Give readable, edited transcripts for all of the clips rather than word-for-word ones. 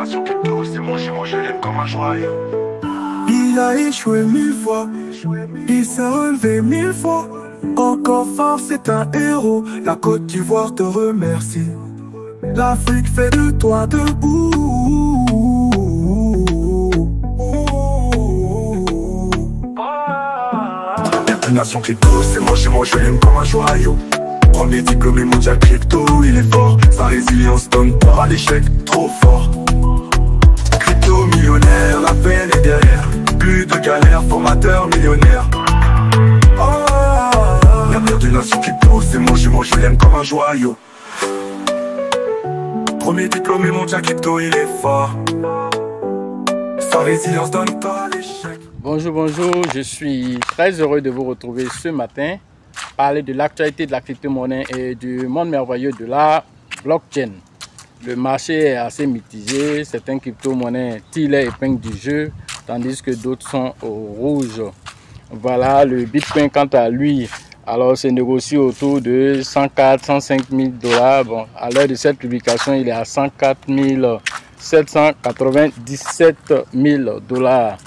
nation crypto, c'est mon chez moi, je l'aime comme un joyau. Il a échoué 1000 fois, il s'est relevé 1000 fois. Encore fort, c'est un héros. La Côte d'Ivoire te remercie. L'Afrique fait de toi debout. La nation crypto, c'est mon chez moi, je l'aime comme un joyau. Premier diplômé mondial crypto, il est fort. Sa résilience donne peur à l'échec, trop fort. Crypto millionnaire, la peine est derrière. Plus de galères, formateur millionnaire. L'avenir de nation crypto, c'est mon chez moi, je l'aime comme un joyau. Premier diplômé mondial crypto, il est fort. Sa résilience donne peur à l'échec. Bonjour, bonjour, je suis très heureux de vous retrouver ce matin, parler de l'actualité de la crypto-monnaie et du monde merveilleux de la blockchain. Le marché est assez mitigé, certaines crypto-monnaies tirent les épingles du jeu, tandis que d'autres sont au rouge. Voilà, le Bitcoin quant à lui, alors c'est négocié autour de 104 105 000 $. Bon, à l'heure de cette publication, il est à 104 797 000 $.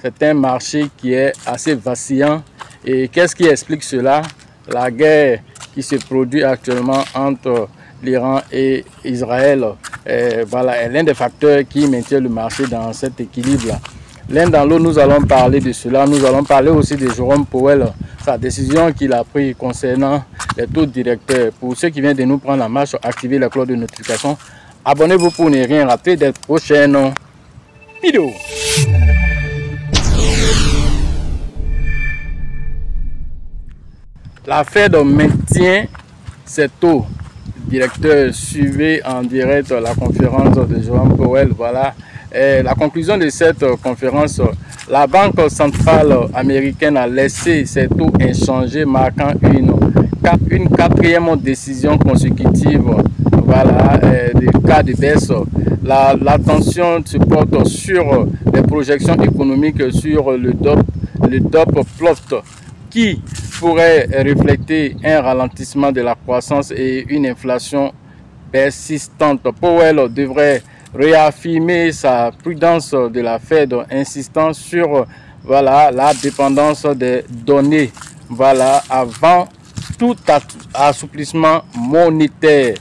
C'est un marché qui est assez vacillant. Et qu'est-ce qui explique cela? La guerre qui se produit actuellement entre l'Iran et Israël voilà, est l'un des facteurs qui maintient le marché dans cet équilibre-là. L'un dans l'autre, nous allons parler de cela. Nous allons parler aussi de Jérôme Powell, sa décision qu'il a prise concernant les taux directeurs. Pour ceux qui viennent de nous prendre la marche, activez la cloche de notification. Abonnez-vous pour ne rien rater des prochaines vidéos. La Fed maintient ses taux directeurs. Suivez en direct la conférence de Jérôme Powell. Voilà. Et la conclusion de cette conférence, la Banque centrale américaine a laissé ses taux inchangés, marquant une quatrième décision consécutive. Voilà, des cas de baisse. L'attention se porte sur les projections économiques, sur le dot plot qui pourrait refléter un ralentissement de la croissance et une inflation persistante. Powell devrait réaffirmer sa prudence de la Fed, insistant sur voilà, la dépendance des données voilà, avant tout assouplissement monétaire.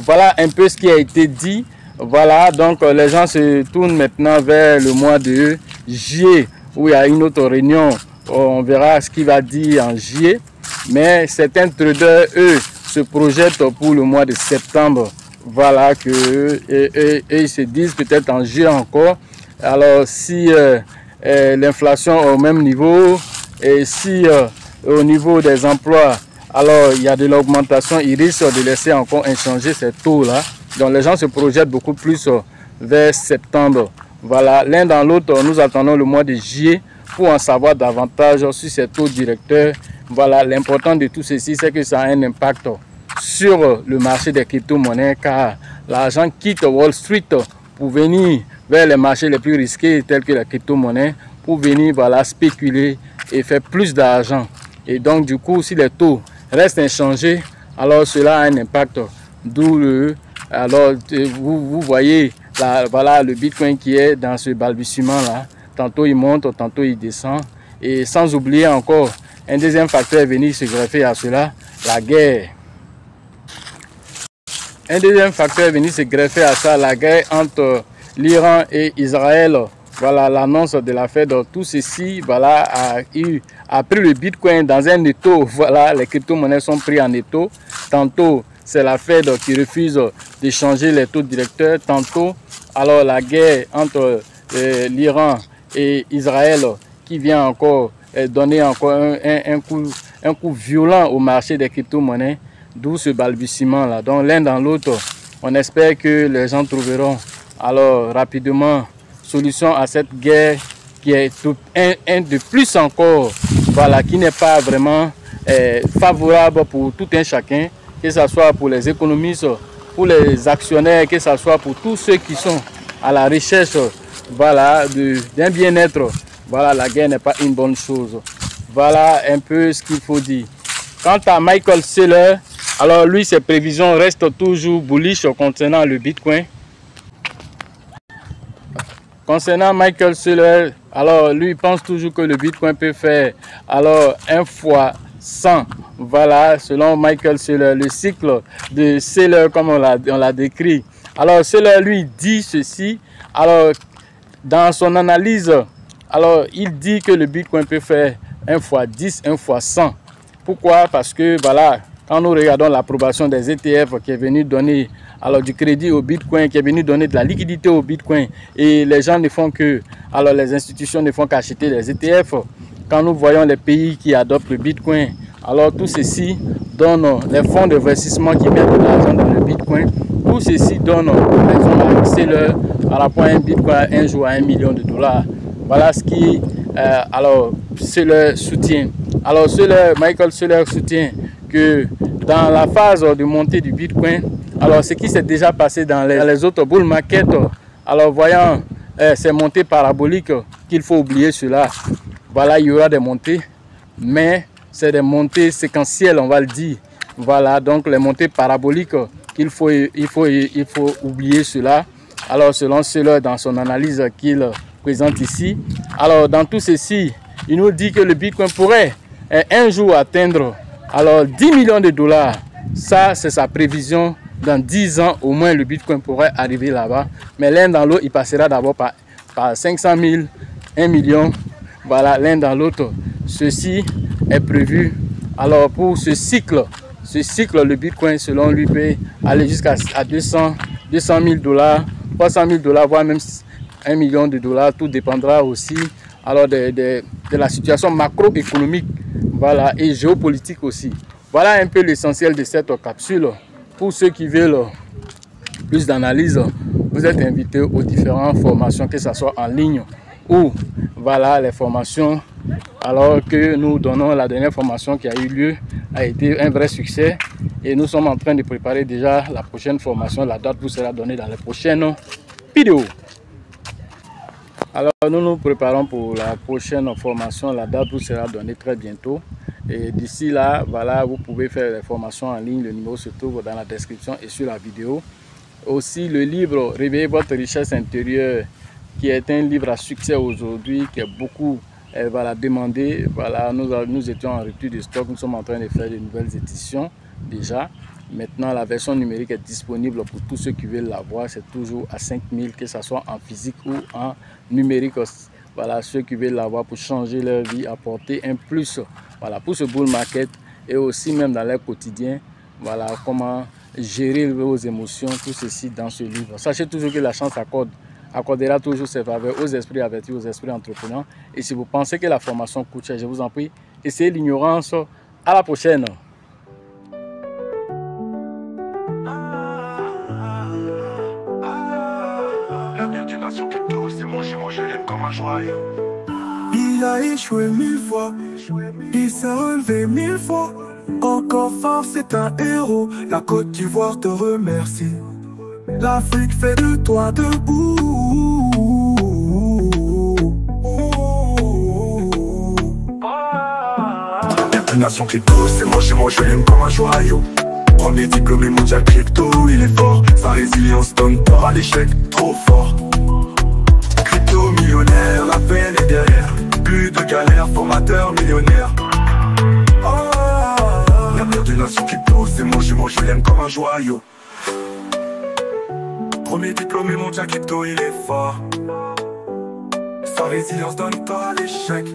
Voilà un peu ce qui a été dit. Voilà, donc les gens se tournent maintenant vers le mois de juillet où il y a une autre réunion. On verra ce qu'il va dire en juillet. Mais certains traders, eux, se projettent pour le mois de septembre. Voilà, et ils se disent peut-être en juillet encore. Alors, si l'inflation est au même niveau et si au niveau des emplois, alors il y a de l'augmentation, ils risquent de laisser encore inchanger ces taux-là. Donc, les gens se projettent beaucoup plus vers septembre. Voilà, l'un dans l'autre, nous attendons le mois de juillet pour en savoir davantage sur ces taux directeurs. Voilà, l'important de tout ceci, c'est que ça a un impact sur le marché des crypto-monnaies, car l'argent quitte Wall Street pour venir vers les marchés les plus risqués tels que la crypto-monnaie, pour venir voilà, spéculer et faire plus d'argent. Et donc du coup, si les taux restent inchangés, alors cela a un impact. D'où alors vous voyez voilà, le Bitcoin qui est dans ce balbutiement là. Tantôt il monte, tantôt il descend. Et sans oublier encore, un deuxième facteur est venu se greffer à cela, la guerre. Un deuxième facteur est venu se greffer à ça, la guerre entre l'Iran et Israël. Voilà l'annonce de la Fed. Tout ceci voilà, a pris le Bitcoin dans un étau. Voilà, les crypto-monnaies sont pris en étau. Tantôt, c'est la Fed qui refuse de changer les taux directeurs. Tantôt, alors la guerre entre l'Iran et Israël qui vient encore donner encore un coup violent au marché des crypto-monnaies, d'où ce balbutiement là. Donc l'un dans l'autre, on espère que les gens trouveront alors rapidement solution à cette guerre qui est un de plus encore, voilà, qui n'est pas vraiment favorable pour tout un chacun, que ce soit pour les économistes, pour les actionnaires, que ce soit pour tous ceux qui sont à la recherche voilà, d'un bien-être. Voilà, la guerre n'est pas une bonne chose. Voilà un peu ce qu'il faut dire. Quant à Michael Saylor, alors lui, ses prévisions restent toujours bullish concernant le Bitcoin. Concernant Michael Saylor, alors lui pense toujours que le Bitcoin peut faire alors 1 fois 100. Voilà, selon Michael Saylor, le cycle de Saylor comme on l'a décrit. Alors Saylor lui dit ceci. Alors dans son analyse, alors il dit que le Bitcoin peut faire 1 fois 10, 1 fois 100. Pourquoi? Parce que voilà, quand nous regardons l'approbation des ETF qui est venu donner alors du crédit au Bitcoin, qui est venu donner de la liquidité au Bitcoin, et les gens ne font que, alors les institutions ne font qu'acheter les ETF. Quand nous voyons les pays qui adoptent le Bitcoin, alors tout ceci donne les fonds d'investissement qui mettent de l'argent dans le Bitcoin. Tout ceci donne raison à Saylor à la point un Bitcoin un jour à $1 million. Voilà ce qui alors Saylor soutient. Alors Michael Saylor soutient que dans la phase de montée du Bitcoin, alors ce qui s'est déjà passé dans les autres bull markets, alors voyant ces montées paraboliques, qu'il faut oublier cela. Voilà, il y aura des montées, mais c'est des montées séquentielles, on va le dire. Voilà, donc les montées paraboliques, il faut oublier cela. Alors selon Saylor, dans son analyse qu'il présente ici, alors dans tout ceci, il nous dit que le Bitcoin pourrait un jour atteindre alors $10 millions. Ça, c'est sa prévision. Dans 10 ans, au moins, le Bitcoin pourrait arriver là-bas. Mais l'un dans l'autre, il passera d'abord par 500 000, 1 million. Voilà, l'un dans l'autre. Ceci est prévu. Alors, pour ce cycle, le Bitcoin, selon lui, peut aller jusqu'à 200 000 $, 300 000 $, voire même $1 million. Tout dépendra aussi alors de la situation macroéconomique, voilà, et géopolitique aussi. Voilà un peu l'essentiel de cette capsule. Pour ceux qui veulent plus d'analyse, vous êtes invités aux différentes formations, que ce soit en ligne ou voilà les formations. Alors que nous donnons la dernière formation qui a eu lieu, a été un vrai succès. Et nous sommes en train de préparer déjà la prochaine formation. La date vous sera donnée dans les prochaines vidéos. Alors nous nous préparons pour la prochaine formation. La date vous sera donnée très bientôt. Et d'ici là, voilà, vous pouvez faire les formations en ligne. Le numéro se trouve dans la description et sur la vidéo. Aussi le livre Réveillez votre richesse intérieure, qui est un livre à succès aujourd'hui, qui est beaucoup voilà, demandé. Voilà, nous étions en rupture de stock. Nous sommes en train de faire de nouvelles éditions déjà. Maintenant, la version numérique est disponible pour tous ceux qui veulent l'avoir. C'est toujours à 5 000, que ce soit en physique ou en numérique. Voilà, ceux qui veulent l'avoir pour changer leur vie, apporter un plus, voilà, pour ce bull market et aussi même dans leur quotidien. Voilà, comment gérer vos émotions, tout ceci dans ce livre. Sachez toujours que la chance accordera toujours ses faveurs aux esprits avertis, aux esprits entrepreneurs. Et si vous pensez que la formation coûte cher, je vous en prie, essayez l'ignorance. À la prochaine. Il a échoué 1000 fois, il s'est relevé 1000 fois. Encore fort, c'est un héros. La Côte d'Ivoire te remercie. L'Afrique fait de toi debout. La nation crypto, c'est moi chez moi, je l'aime comme un joyau. Premier diplômé mondial crypto, il est fort. Sa résilience donne peur à l'échec, trop fort. Crypto millionnaire, la peine est derrière. Plus de galère, formateur millionnaire. L'avenir de nation crypto, c'est moi chez moi, je l'aime comme un joyau. Premier diplômé mondial crypto, il est fort. Sa résilience donne peur à l'échec.